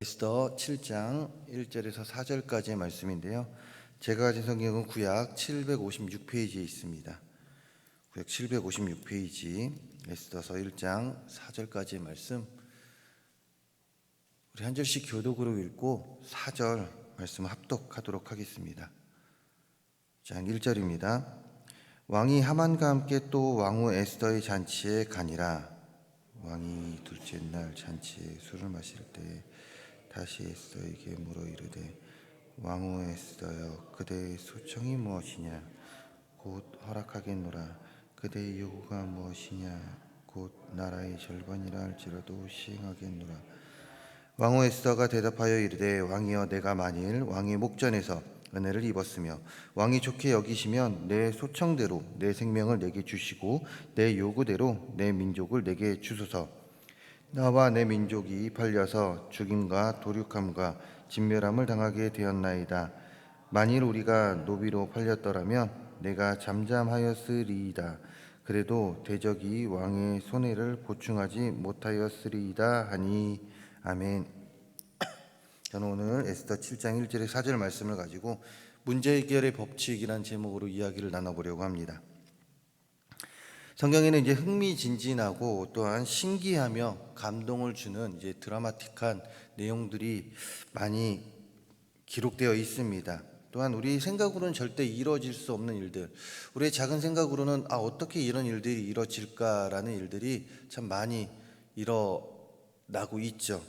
에스더 7장 1절에서 4절까지의 말씀인데요. 제가 가진 성경은 구약 756페이지에 있습니다. 구약 756페이지 에스더서 1장 4절까지의 말씀, 우리 한 절씩 교독으로 읽고 4절 말씀 합독하도록 하겠습니다. 장 1절입니다. 왕이 하만과 함께 또 왕후 에스더의 잔치에 가니라. 왕이 둘째 날 잔치에 술을 마실 때 다시 에스더에게 물어 이르되, 왕후 에스더여, 그대의 소청이 무엇이냐? 곧 허락하겠노라. 그대의 요구가 무엇이냐? 곧 나라의 절반이라 할지라도 시행하겠노라. 왕후 에스더가 대답하여 이르되, 왕이여, 내가 만일 왕의 목전에서 은혜를 입었으며 왕이 좋게 여기시면 내 소청대로 내 생명을 내게 주시고 내 요구대로 내 민족을 내게 주소서. 나와 내 민족이 팔려서 죽임과 도륙함과 진멸함을 당하게 되었나이다. 만일 우리가 노비로 팔렸더라면 내가 잠잠하였으리이다. 그래도 대적이 왕의 손해를 보충하지 못하였으리이다 하니. 아멘. 저는 오늘 에스더 7장 1절의 4절 말씀을 가지고 문제 해결의 법칙이라는 제목으로 이야기를 나눠보려고 합니다. 성경에는 이제 흥미진진하고 또한 신기하며 감동을 주는 이제 드라마틱한 내용들이 많이 기록되어 있습니다. 또한 우리 생각으로는 절대 이루어질 수 없는 일들, 우리의 작은 생각으로는 어떻게 이런 일들이 이루어질까라는 일들이 참 많이 일어나고 있죠.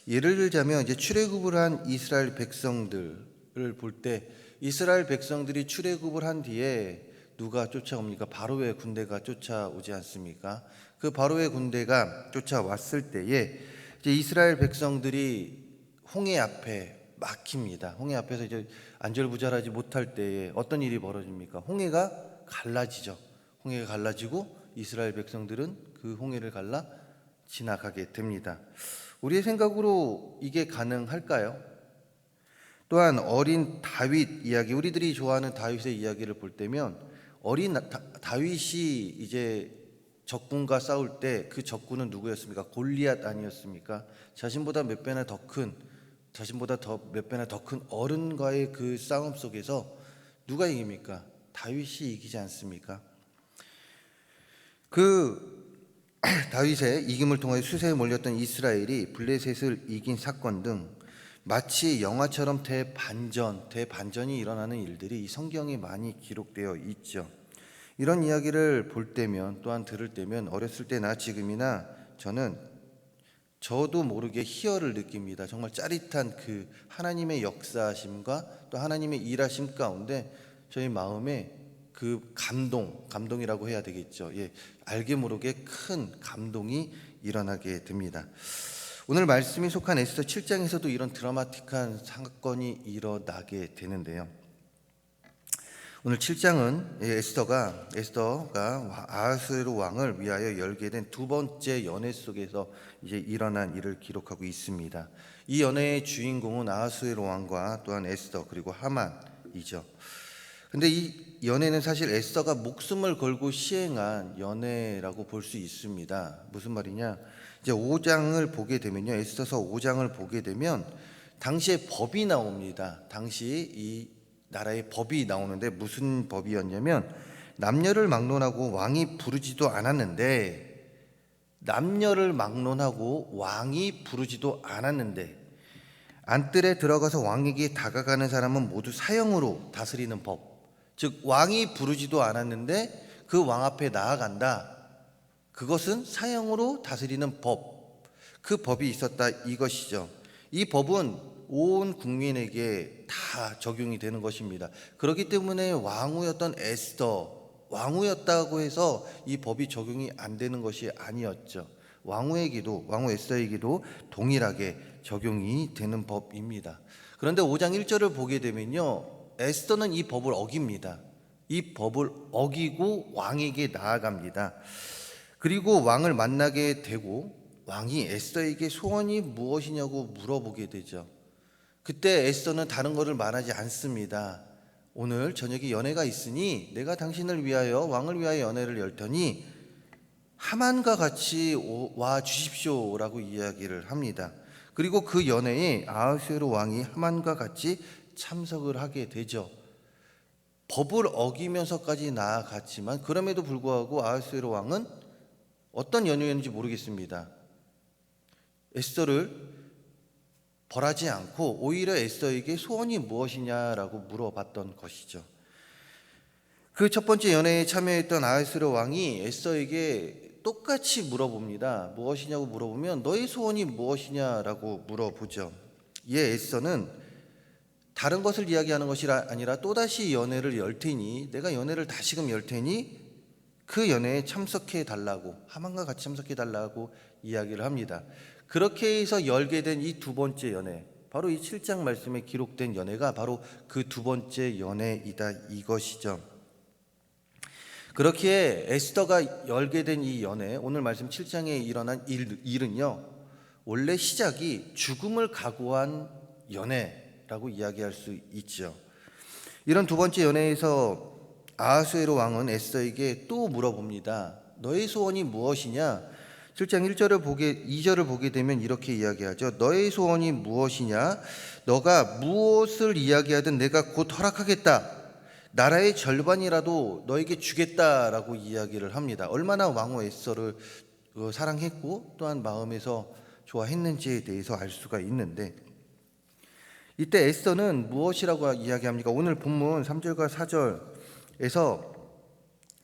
예를 들자면 이제 출애굽을 한 이스라엘 백성들을 볼 때, 이스라엘 백성들이 출애굽을 한 뒤에 누가 쫓아옵니까? 바로의 군대가 쫓아오지 않습니까? 그 바로의 군대가 쫓아왔을 때에 이제 이스라엘 백성들이 홍해 앞에 막힙니다. 홍해 앞에서 이제 안절부절하지 못할 때에 어떤 일이 벌어집니까? 홍해가 갈라지죠. 홍해가 갈라지고 이스라엘 백성들은 그 홍해를 갈라 지나가게 됩니다. 우리의 생각으로 이게 가능할까요? 또한 어린 다윗 이야기, 우리들이 좋아하는 다윗의 이야기를 볼 때면 어린 다윗이 이제 적군과 싸울 때 그 적군은 누구였습니까? 골리앗 아니었습니까? 자신보다 몇 배나 더 큰 어른과의 그 싸움 속에서 누가 이깁니까? 다윗이 이기지 않습니까? 그 다윗의 이김을 통해 수세에 몰렸던 이스라엘이 블레셋을 이긴 사건 등 마치 영화처럼 대반전이 일어나는 일들이 이 성경에 많이 기록되어 있죠. 이런 이야기를 볼 때면, 또한 들을 때면 어렸을 때나 지금이나 저도 모르게 희열을 느낍니다. 정말 짜릿한 그 하나님의 역사하심과 또 하나님의 일하심 가운데 저희 마음에 그 감동이라고 해야 되겠죠. 알게 모르게 큰 감동이 일어나게 됩니다. 오늘 말씀이 속한 에스더 7장에서도 이런 드라마틱한 사건이 일어나게 되는데요. 오늘 7장은 에스더가 아하수에로 왕을 위하여 열게 된 두 번째 연회 속에서 이제 일어난 일을 기록하고 있습니다. 이 연회의 주인공은 아하수에로 왕과 또한 에스더 그리고 하만이죠. 근데 이 연회는 사실 에스더가 목숨을 걸고 시행한 연회라고 볼 수 있습니다. 무슨 말이냐? 이제 5장을 보게 되면요, 에스더서 5장을 보게 되면 당시에 법이 나옵니다. 당시 이 나라의 법이 나오는데 무슨 법이었냐면, 남녀를 막론하고 왕이 부르지도 않았는데 안뜰에 들어가서 왕에게 다가가는 사람은 모두 사형으로 다스리는 법. 즉, 왕이 부르지도 않았는데 그 왕 앞에 나아간다. 그것은 사형으로 다스리는 법. 그 법이 있었다, 이것이죠. 이 법은 온 국민에게 다 적용이 되는 것입니다. 그렇기 때문에 왕후였던 왕후였다고 해서 이 법이 적용이 안 되는 것이 아니었죠. 왕후 에스더에게도 동일하게 적용이 되는 법입니다. 그런데 5장 1절을 보게 되면요, 에스더는 이 법을 어깁니다. 이 법을 어기고 왕에게 나아갑니다. 그리고 왕을 만나게 되고 왕이 에스더에게 소원이 무엇이냐고 물어보게 되죠. 그때 에스더는 다른 것을 말하지 않습니다. 오늘 저녁에 연회가 있으니 내가 당신을 위하여, 왕을 위하여 연회를 열 테니 하만과 같이 와 주십시오라고 이야기를 합니다. 그리고 그 연회에 아하수에로 왕이 하만과 같이 참석을 하게 되죠. 법을 어기면서까지 나아갔지만 그럼에도 불구하고 아하수에로 왕은 어떤 연유였는지 모르겠습니다. 에스더를 벌하지 않고 오히려 에스더에게 소원이 무엇이냐라고 물어봤던 것이죠. 그 첫 번째 연회에 참여했던 아하수에로 왕이 에스더에게 똑같이 물어봅니다. 무엇이냐고 물어보면 너의 소원이 무엇이냐라고 물어보죠. 이에 에스더는 다른 것을 이야기하는 것이 아니라 또다시 연회를 열 테니 내가 연회를 다시금 열 테니 그 연회에 참석해 달라고, 하만과 같이 참석해 달라고 이야기를 합니다. 그렇게 해서 열게 된 이 두 번째 연회, 바로 이 7장 말씀에 기록된 연회가 바로 그 두 번째 연회이다 이것이죠. 그렇기에 에스더가 열게 된 이 연회, 오늘 말씀 7장에 일어난 일은요, 원래 시작이 죽음을 각오한 연회라고 이야기할 수 있죠. 이런 두 번째 연회에서 아하수에로 왕은 에스더에게 또 물어봅니다. 너의 소원이 무엇이냐? 7장 2절을 보게 되면 이렇게 이야기하죠. 너의 소원이 무엇이냐? 너가 무엇을 이야기하든 내가 곧 허락하겠다. 나라의 절반이라도 너에게 주겠다라고 이야기를 합니다. 얼마나 왕후 에스더를 사랑했고 또한 마음에서 좋아했는지에 대해서 알 수가 있는데, 이때 에스더는 무엇이라고 이야기합니까? 오늘 본문 3절과 4절에서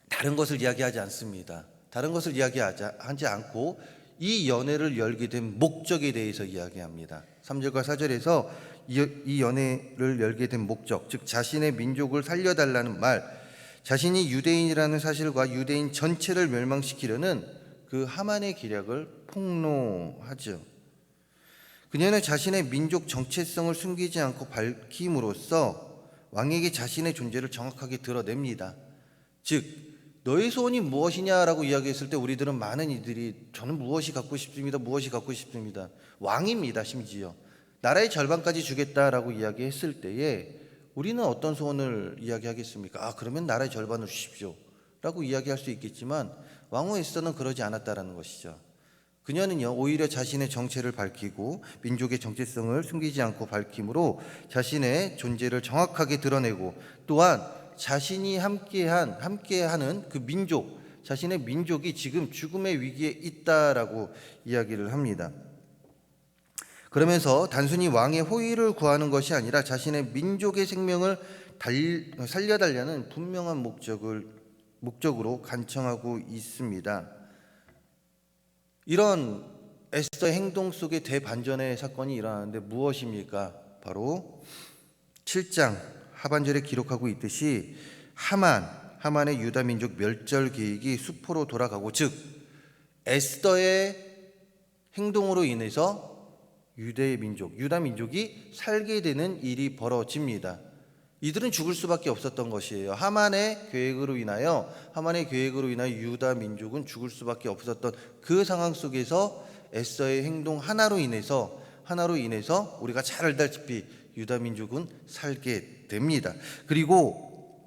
다른 것을 이야기하지 않습니다. 다른 것을 이야기하지 않고 이 연회를 열게 된 목적에 대해서 이야기합니다. 3절과 4절에서 이 연회를 열게 된 목적, 즉 자신의 민족을 살려달라는 말, 자신이 유대인이라는 사실과 유대인 전체를 멸망시키려는 그 하만의 계략을 폭로하죠. 그녀는 자신의 민족 정체성을 숨기지 않고 밝힘으로써 왕에게 자신의 존재를 정확하게 드러냅니다. 즉 너의 소원이 무엇이냐라고 이야기했을 때 우리들은 많은 이들이 저는 무엇이 갖고 싶습니다. 무엇이 갖고 싶습니다. 왕입니다. 심지어 나라의 절반까지 주겠다라고 이야기했을 때에 우리는 어떤 소원을 이야기하겠습니까? 그러면 나라의 절반을 주십시오 라고 이야기할 수 있겠지만 왕후 에스더는 그러지 않았다라는 것이죠. 그녀는요 오히려 자신의 정체를 밝히고 민족의 정체성을 숨기지 않고 밝힘으로 자신의 존재를 정확하게 드러내고 또한 자신이 함께하는 그 민족, 자신의 민족이 지금 죽음의 위기에 있다라고 이야기를 합니다. 그러면서 단순히 왕의 호의를 구하는 것이 아니라 자신의 민족의 생명을 살려달라는 분명한 목적으로 간청하고 있습니다. 이런 에스더의 행동 속에 대반전의 사건이 일어나는데 무엇입니까? 바로 7장 하반절에 기록하고 있듯이 하만의 유다 민족 멸절 계획이 수포로 돌아가고, 즉 에스더의 행동으로 인해서 유다 민족이 살게 되는 일이 벌어집니다. 이들은 죽을 수밖에 없었던 것이에요. 하만의 계획으로 인하여 유다 민족은 죽을 수밖에 없었던 그 상황 속에서 에스더의 행동 하나로 인해서 우리가 잘 알다시피 유다 민족은 살게 됩니다. 그리고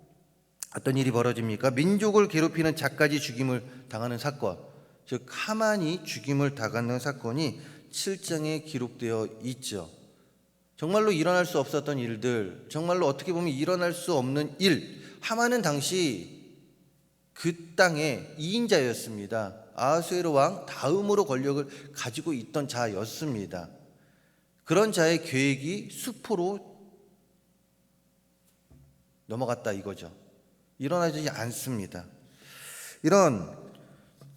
어떤 일이 벌어집니까? 민족을 괴롭히는 자까지 죽임을 당하는 사건, 즉 하만이 죽임을 당하는 사건이 7장에 기록되어 있죠. 정말로 일어날 수 없었던 일들, 정말로 어떻게 보면 일어날 수 없는 일. 하만은 당시 그 땅의 2인자였습니다. 아하수에로 왕 다음으로 권력을 가지고 있던 자였습니다. 그런 자의 계획이 수포로 넘어갔다 이거죠. 일어나지 않습니다. 이런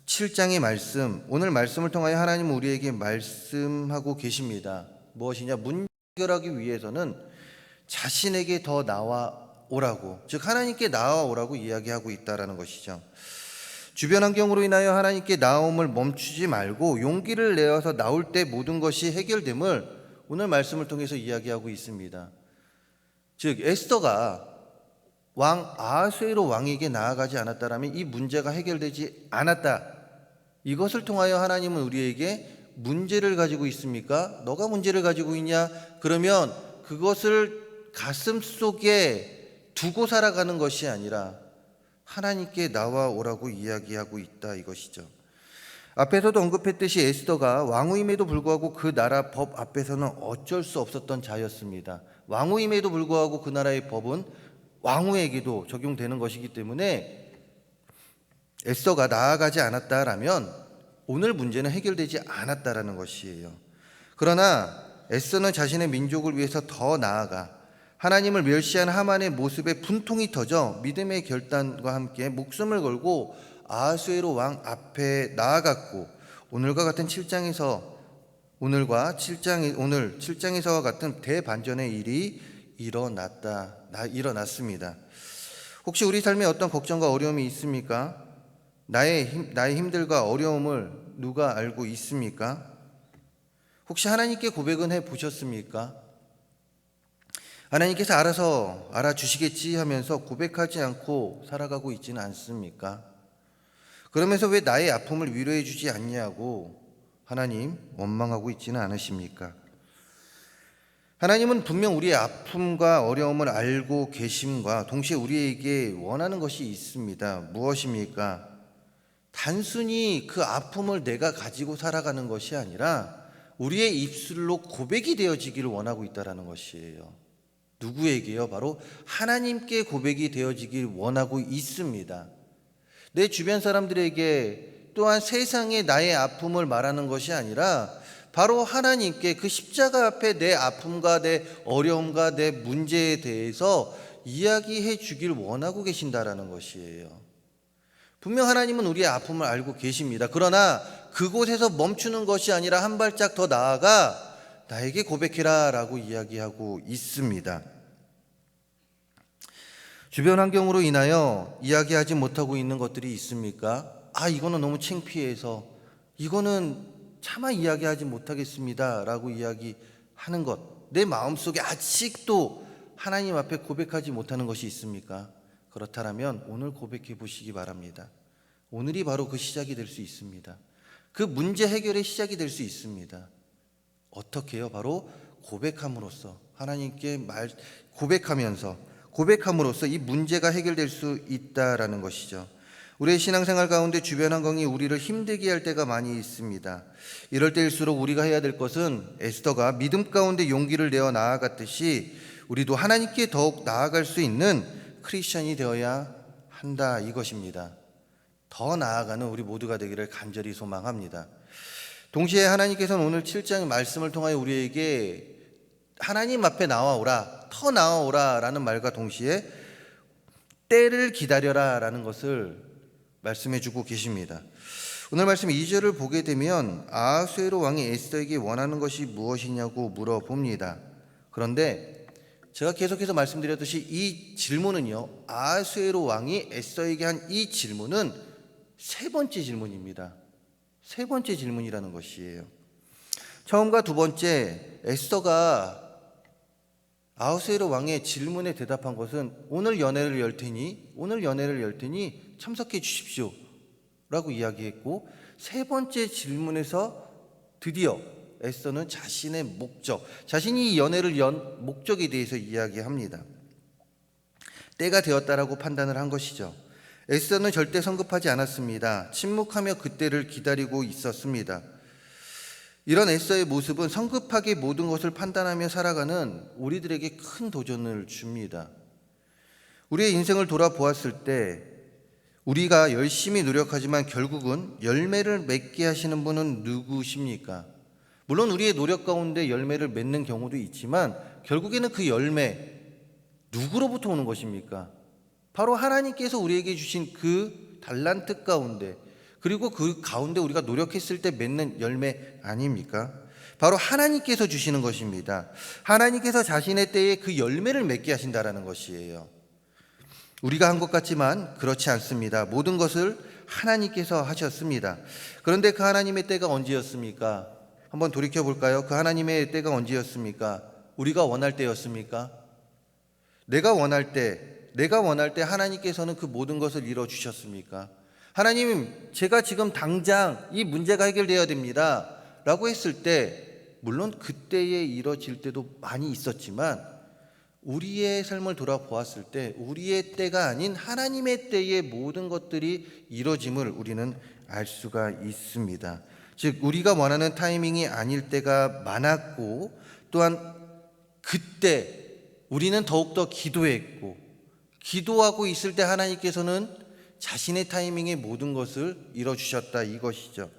7장의 말씀, 오늘 말씀을 통하여 하나님은 우리에게 말씀하고 계십니다. 무엇이냐? 문제 해결하기 위해서는 자신에게 더 나아오라고, 즉 하나님께 나아오라고 이야기하고 있다라는 것이죠. 주변 환경으로 인하여 하나님께 나아옴을 멈추지 말고 용기를 내어서 나올 때 모든 것이 해결됨을 오늘 말씀을 통해서 이야기하고 있습니다. 즉 에스더가 왕 아하수에로 왕에게 나아가지 않았다라면 이 문제가 해결되지 않았다. 이것을 통하여 하나님은 우리에게 문제를 가지고 있습니까? 너가 문제를 가지고 있냐? 그러면 그것을 가슴 속에 두고 살아가는 것이 아니라 하나님께 나와오라고 이야기하고 있다 이것이죠. 앞에서도 언급했듯이 에스더가 왕후임에도 불구하고 그 나라 법 앞에서는 어쩔 수 없었던 자였습니다. 왕후임에도 불구하고 그 나라의 법은 왕후에게도 적용되는 것이기 때문에 에스더가 나아가지 않았다라면 오늘 문제는 해결되지 않았다라는 것이에요. 그러나 에스더는 자신의 민족을 위해서 더 나아가 하나님을 멸시한 하만의 모습에 분통이 터져 믿음의 결단과 함께 목숨을 걸고 아하수에로 왕 앞에 나아갔고, 오늘과 같은 7장에서 오늘 7장에서와 같은 대반전의 일이 일어났습니다. 혹시 우리 삶에 어떤 걱정과 어려움이 있습니까? 나의 힘들과 어려움을 누가 알고 있습니까? 혹시 하나님께 고백은 해 보셨습니까? 하나님께서 알아서 알아주시겠지 하면서 고백하지 않고 살아가고 있지는 않습니까? 그러면서 왜 나의 아픔을 위로해 주지 않냐고 하나님 원망하고 있지는 않으십니까? 하나님은 분명 우리의 아픔과 어려움을 알고 계심과 동시에 우리에게 원하는 것이 있습니다. 무엇입니까? 단순히 그 아픔을 내가 가지고 살아가는 것이 아니라 우리의 입술로 고백이 되어지기를 원하고 있다는 것이에요. 누구에게요? 바로 하나님께 고백이 되어지길 원하고 있습니다. 내 주변 사람들에게, 또한 세상에 나의 아픔을 말하는 것이 아니라 바로 하나님께 그 십자가 앞에 내 아픔과 내 어려움과 내 문제에 대해서 이야기해 주길 원하고 계신다라는 것이에요. 분명 하나님은 우리의 아픔을 알고 계십니다. 그러나 그곳에서 멈추는 것이 아니라 한 발짝 더 나아가 나에게 고백해라 라고 이야기하고 있습니다. 주변 환경으로 인하여 이야기하지 못하고 있는 것들이 있습니까? 이거는 너무 창피해서 이거는 차마 이야기하지 못하겠습니다 라고 이야기하는 것, 내 마음속에 아직도 하나님 앞에 고백하지 못하는 것이 있습니까? 그렇다면 오늘 고백해 보시기 바랍니다. 오늘이 바로 그 시작이 될 수 있습니다. 그 문제 해결의 시작이 될 수 있습니다. 어떻게요? 바로 고백함으로써, 하나님께 고백함으로써 이 문제가 해결될 수 있다라는 것이죠. 우리의 신앙생활 가운데 주변 환경이 우리를 힘들게 할 때가 많이 있습니다. 이럴 때일수록 우리가 해야 될 것은 에스더가 믿음 가운데 용기를 내어 나아갔듯이 우리도 하나님께 더욱 나아갈 수 있는 크리스천이 되어야 한다, 이것입니다. 더 나아가는 우리 모두가 되기를 간절히 소망합니다. 동시에 하나님께서는 오늘 7장의 말씀을 통하여 우리에게 하나님 앞에 나와오라, 더 나아오라 라는 말과 동시에 때를 기다려라 라는 것을 말씀해 주고 계십니다. 오늘 말씀 2절을 보게 되면 아하수에로 왕이 에스더에게 원하는 것이 무엇이냐고 물어봅니다. 그런데 제가 계속해서 말씀드렸듯이 이 질문은요, 아하수에로 왕이 에스더에게 한 이 질문은 세 번째 질문입니다. 세 번째 질문이라는 것이에요. 처음과 두 번째, 에스더가 아하수에로 왕의 질문에 대답한 것은 오늘 연회를 열 테니 참석해 주십시오 라고 이야기했고, 세 번째 질문에서 드디어 에스더는 자신의 목적, 자신이 이 연회를 연 목적에 대해서 이야기합니다. 때가 되었다라고 판단을 한 것이죠. 에스더는 절대 성급하지 않았습니다. 침묵하며 그때를 기다리고 있었습니다. 이런 에스더의 모습은 성급하게 모든 것을 판단하며 살아가는 우리들에게 큰 도전을 줍니다. 우리의 인생을 돌아보았을 때 우리가 열심히 노력하지만 결국은 열매를 맺게 하시는 분은 누구십니까? 물론 우리의 노력 가운데 열매를 맺는 경우도 있지만 결국에는 그 열매 누구로부터 오는 것입니까? 바로 하나님께서 우리에게 주신 그 달란트 가운데, 그리고 그 가운데 우리가 노력했을 때 맺는 열매 아닙니까? 바로 하나님께서 주시는 것입니다. 하나님께서 자신의 때에 그 열매를 맺게 하신다라는 것이에요. 우리가 한 것 같지만 그렇지 않습니다. 모든 것을 하나님께서 하셨습니다. 그런데 그 하나님의 때가 언제였습니까? 한번 돌이켜 볼까요? 그 하나님의 때가 언제였습니까? 우리가 원할 때였습니까? 내가 원할 때 하나님께서는 그 모든 것을 이루어 주셨습니까? 하나님, 제가 지금 당장 이 문제가 해결되어야 됩니다 라고 했을 때, 물론 그때에 이뤄질 때도 많이 있었지만 우리의 삶을 돌아보았을 때 우리의 때가 아닌 하나님의 때에 모든 것들이 이뤄짐을 우리는 알 수가 있습니다. 즉 우리가 원하는 타이밍이 아닐 때가 많았고, 또한 그때 우리는 더욱더 기도했고, 기도하고 있을 때 하나님께서는 자신의 타이밍에 모든 것을 이뤄주셨다, 이것이죠.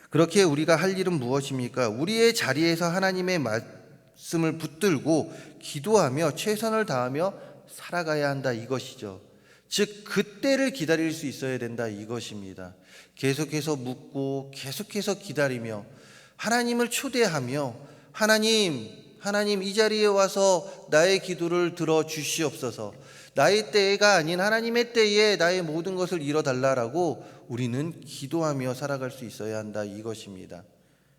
그렇게 우리가 할 일은 무엇입니까? 우리의 자리에서 하나님의 말씀을 붙들고 기도하며 최선을 다하며 살아가야 한다, 이것이죠. 즉 그때를 기다릴 수 있어야 된다, 이것입니다. 계속해서 묻고 계속해서 기다리며 하나님을 초대하며 하나님 이 자리에 와서 나의 기도를 들어 주시옵소서, 나의 때가 아닌 하나님의 때에 나의 모든 것을 이뤄달라라고 우리는 기도하며 살아갈 수 있어야 한다, 이것입니다.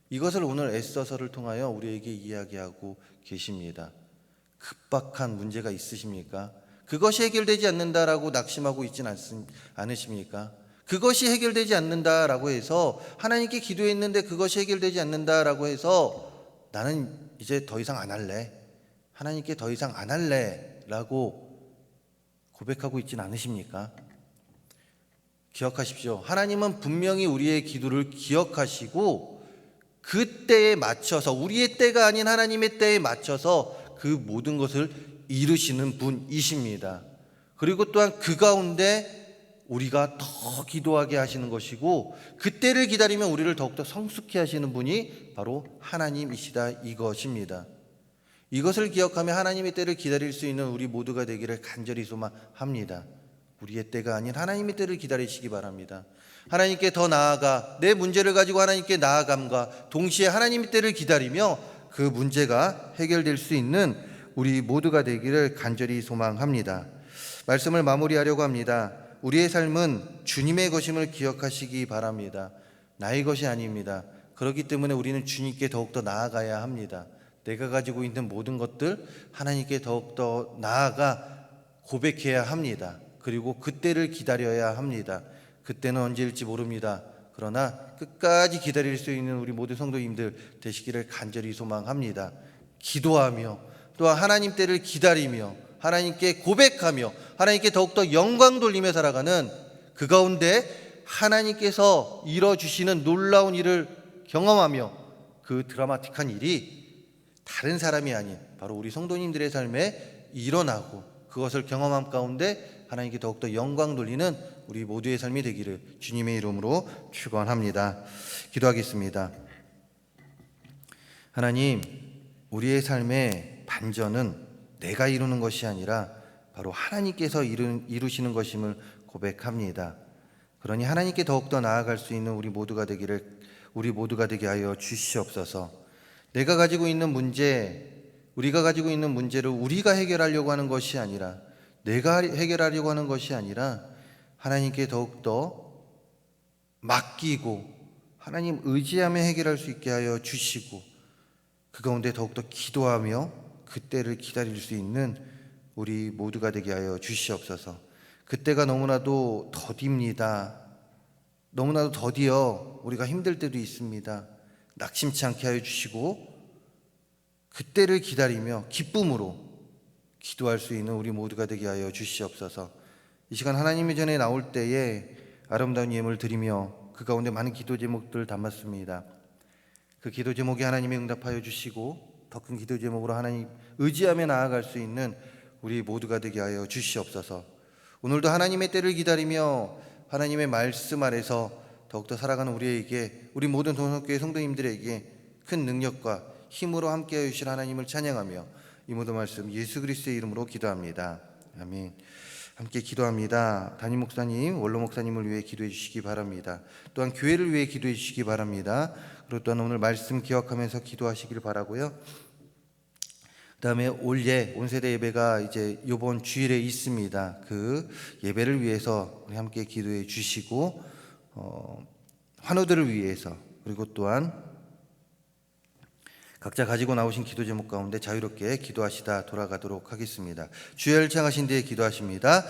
이것을 오늘 에스더서를 통하여 우리에게 이야기하고 계십니다. 급박한 문제가 있으십니까? 그것이 해결되지 않는다라고 낙심하고 있진 않으십니까? 그것이 해결되지 않는다라고 해서 하나님께 기도했는데 그것이 해결되지 않는다라고 해서 나는 이제 더 이상 안 할래, 하나님께 더 이상 안 할래 라고 고백하고 있진 않으십니까? 기억하십시오. 하나님은 분명히 우리의 기도를 기억하시고 그때에 맞춰서, 우리의 때가 아닌 하나님의 때에 맞춰서 그 모든 것을 이루시는 분이십니다. 그리고 또한 그 가운데 우리가 더 기도하게 하시는 것이고, 그때를 기다리면 우리를 더욱더 성숙케 하시는 분이 바로 하나님이시다, 이것입니다. 이것을 기억하며 하나님의 때를 기다릴 수 있는 우리 모두가 되기를 간절히 소망합니다. 우리의 때가 아닌 하나님의 때를 기다리시기 바랍니다. 하나님께 더 나아가 내 문제를 가지고 하나님께 나아감과 동시에 하나님의 때를 기다리며 그 문제가 해결될 수 있는 우리 모두가 되기를 간절히 소망합니다. 말씀을 마무리하려고 합니다. 우리의 삶은 주님의 것임을 기억하시기 바랍니다. 나의 것이 아닙니다. 그렇기 때문에 우리는 주님께 더욱더 나아가야 합니다. 내가 가지고 있는 모든 것들 하나님께 더욱더 나아가 고백해야 합니다. 그리고 그때를 기다려야 합니다. 그때는 언제일지 모릅니다. 그러나 끝까지 기다릴 수 있는 우리 모든 성도님들 되시기를 간절히 소망합니다. 기도하며 또한 하나님 때를 기다리며 하나님께 고백하며 하나님께 더욱더 영광 돌리며 살아가는 그 가운데 하나님께서 이뤄주시는 놀라운 일을 경험하며 그 드라마틱한 일이 다른 사람이 아닌 바로 우리 성도님들의 삶에 일어나고 그것을 경험함 가운데 하나님께 더욱더 영광 돌리는 우리 모두의 삶이 되기를 주님의 이름으로 축원합니다. 기도하겠습니다. 하나님, 우리의 삶의 반전은 내가 이루는 것이 아니라 바로 하나님께서 이루시는 것임을 고백합니다. 그러니 하나님께 더욱더 나아갈 수 있는 우리 모두가 되게 하여 주시옵소서. 내가 가지고 있는 문제, 우리가 가지고 있는 문제를 우리가 해결하려고 하는 것이 아니라, 내가 해결하려고 하는 것이 아니라 하나님께 더욱더 맡기고 하나님 의지하며 해결할 수 있게 하여 주시고, 그 가운데 더욱더 기도하며 그때를 기다릴 수 있는 우리 모두가 되게 하여 주시옵소서. 그때가 너무나도 더딥니다. 너무나도 더디어 우리가 힘들 때도 있습니다. 낙심치 않게 하여 주시고 그때를 기다리며 기쁨으로 기도할 수 있는 우리 모두가 되게 하여 주시옵소서. 이 시간 하나님의 전에 나올 때에 아름다운 예물을 드리며 그 가운데 많은 기도 제목들을 담았습니다. 그 기도 제목에 하나님이 응답하여 주시고 더 큰 기도 제목으로 하나님 의지하며 나아갈 수 있는 우리 모두가 되게 하여 주시옵소서. 오늘도 하나님의 때를 기다리며 하나님의 말씀 아래서 더욱더 살아가는 우리에게, 우리 모든 동성교회 성도님들에게 큰 능력과 힘으로 함께하여 주실 하나님을 찬양하며 이 모든 말씀 예수 그리스도의 이름으로 기도합니다. 아멘. 함께 기도합니다. 담임 목사님, 원로 목사님을 위해 기도해 주시기 바랍니다. 또한 교회를 위해 기도해 주시기 바랍니다. 그리고 또한 오늘 말씀 기억하면서 기도하시길 바라고요. 그다음에 온세대 예배가 이제 이번 주일에 있습니다. 그 예배를 위해서 우리 함께 기도해 주시고 환우들을 위해서, 그리고 또한 각자 가지고 나오신 기도 제목 가운데 자유롭게 기도하시다 돌아가도록 하겠습니다. 주여 일창하신 뒤에 기도하십니다.